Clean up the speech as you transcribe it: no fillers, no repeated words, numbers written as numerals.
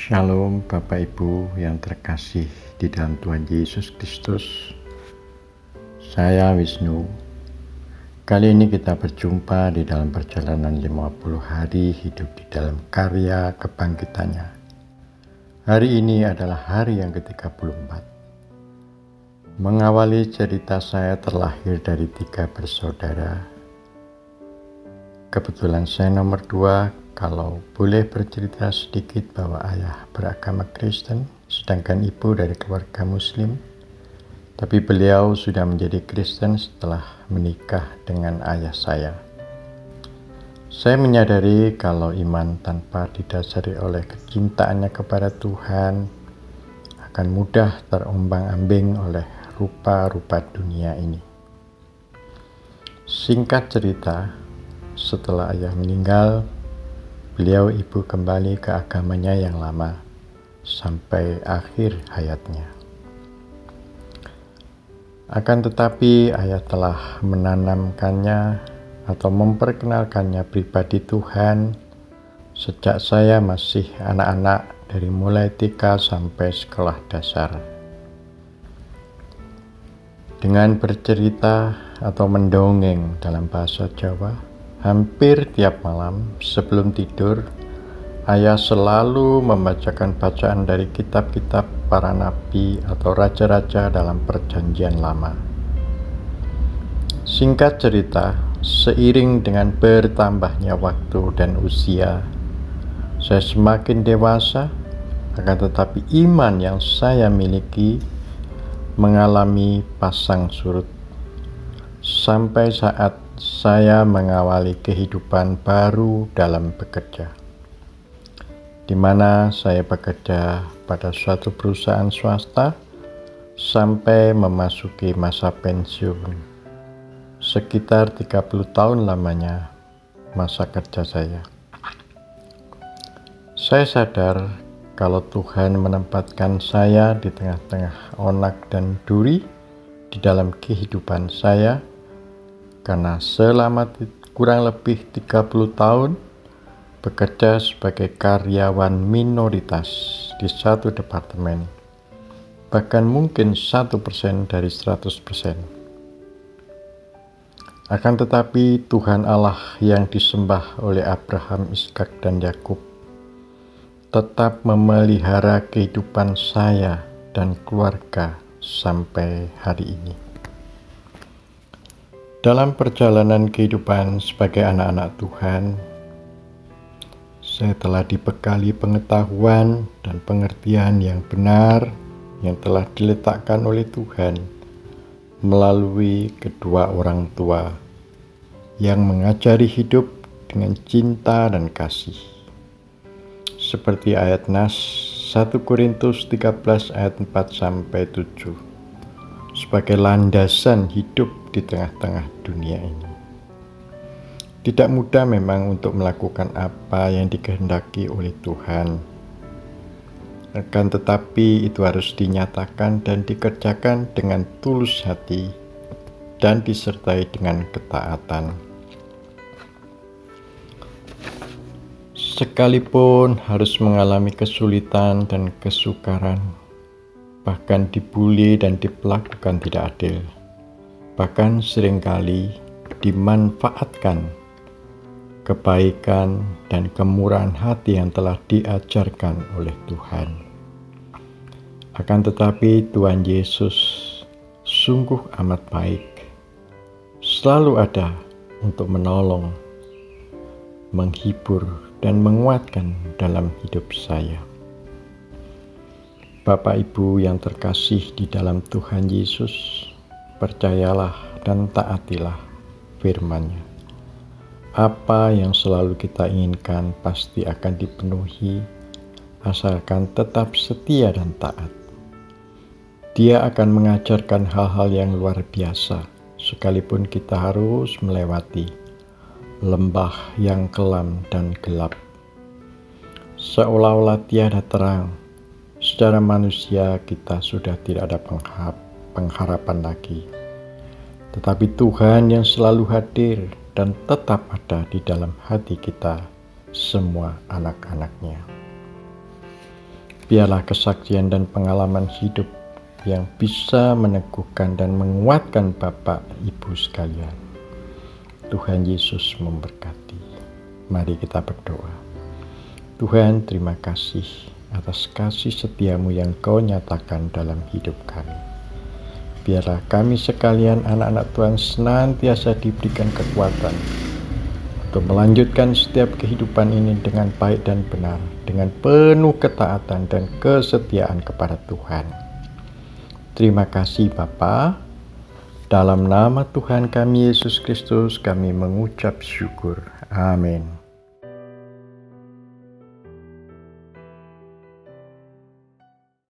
Shalom Bapak Ibu yang terkasih di dalam Tuhan Yesus Kristus. Saya Wisnu. Kali ini kita berjumpa di dalam perjalanan 50 hari hidup di dalam karya kebangkitannya. Hari ini adalah hari yang ke-34. Mengawali cerita saya terlahir dari 3 bersaudara. Kebetulan saya nomor 2. Kalau boleh bercerita sedikit bahwa ayah beragama Kristen, sedangkan ibu dari keluarga Muslim. Tapi beliau sudah menjadi Kristen setelah menikah dengan ayah saya. Saya menyadari kalau iman tanpa didasari oleh kecintaannya kepada Tuhan akan mudah terombang-ambing oleh rupa-rupa dunia ini. Singkat cerita, setelah ayah meninggal, beliau ibu kembali ke agamanya yang lama sampai akhir hayatnya. Akan tetapi ayah telah menanamkannya atau memperkenalkannya pribadi Tuhan sejak saya masih anak-anak dari mulai TK sampai sekolah dasar. Dengan bercerita atau mendongeng dalam bahasa Jawa, hampir tiap malam sebelum tidur, ayah selalu membacakan bacaan dari kitab-kitab para nabi atau raja-raja dalam perjanjian lama. Singkat cerita, seiring dengan bertambahnya waktu dan usia, saya semakin dewasa, akan tetapi iman yang saya miliki mengalami pasang surut. Sampai saat saya mengawali kehidupan baru dalam bekerja, di mana saya bekerja pada suatu perusahaan swasta sampai memasuki masa pensiun. Sekitar 30 tahun lamanya masa kerja saya. Saya sadar kalau Tuhan menempatkan saya di tengah-tengah onak dan duri di dalam kehidupan saya, karena selama kurang lebih 30 tahun bekerja sebagai karyawan minoritas di satu departemen, bahkan mungkin 1% dari 100%. Akan tetapi Tuhan Allah yang disembah oleh Abraham, Ishak, dan Yakub tetap memelihara kehidupan saya dan keluarga sampai hari ini. Dalam perjalanan kehidupan sebagai anak-anak Tuhan, saya telah dibekali pengetahuan dan pengertian yang benar yang telah diletakkan oleh Tuhan melalui kedua orang tua yang mengajari hidup dengan cinta dan kasih. Seperti ayat Nas 1 Korintus 13 ayat 4-7. Sebagai landasan hidup di tengah-tengah dunia ini. Tidak mudah memang untuk melakukan apa yang dikehendaki oleh Tuhan. Akan tetapi itu harus dinyatakan dan dikerjakan dengan tulus hati dan disertai dengan ketaatan. Sekalipun harus mengalami kesulitan dan kesukaran, bahkan dibuli dan diperlakukan tidak adil, bahkan seringkali dimanfaatkan kebaikan dan kemurahan hati yang telah diajarkan oleh Tuhan. Akan tetapi Tuhan Yesus sungguh amat baik, selalu ada untuk menolong, menghibur, dan menguatkan dalam hidup saya. Bapak Ibu yang terkasih di dalam Tuhan Yesus, percayalah dan taatilah firman-Nya. Apa yang selalu kita inginkan pasti akan dipenuhi, asalkan tetap setia dan taat. Dia akan mengajarkan hal-hal yang luar biasa, sekalipun kita harus melewati lembah yang kelam dan gelap. Seolah-olah tiada terang. Secara manusia kita sudah tidak ada pengharapan lagi. Tetapi Tuhan yang selalu hadir dan tetap ada di dalam hati kita semua anak-anaknya. Biarlah kesaksian dan pengalaman hidup yang bisa meneguhkan dan menguatkan Bapak Ibu sekalian. Tuhan Yesus memberkati. Mari kita berdoa. Tuhan, terima kasih atas kasih setiamu yang Kau nyatakan dalam hidup kami. Biarlah kami sekalian anak-anak Tuhan senantiasa diberikan kekuatan untuk melanjutkan setiap kehidupan ini dengan baik dan benar, dengan penuh ketaatan dan kesetiaan kepada Tuhan. Terima kasih Bapa. Dalam nama Tuhan kami Yesus Kristus kami mengucap syukur. Amin.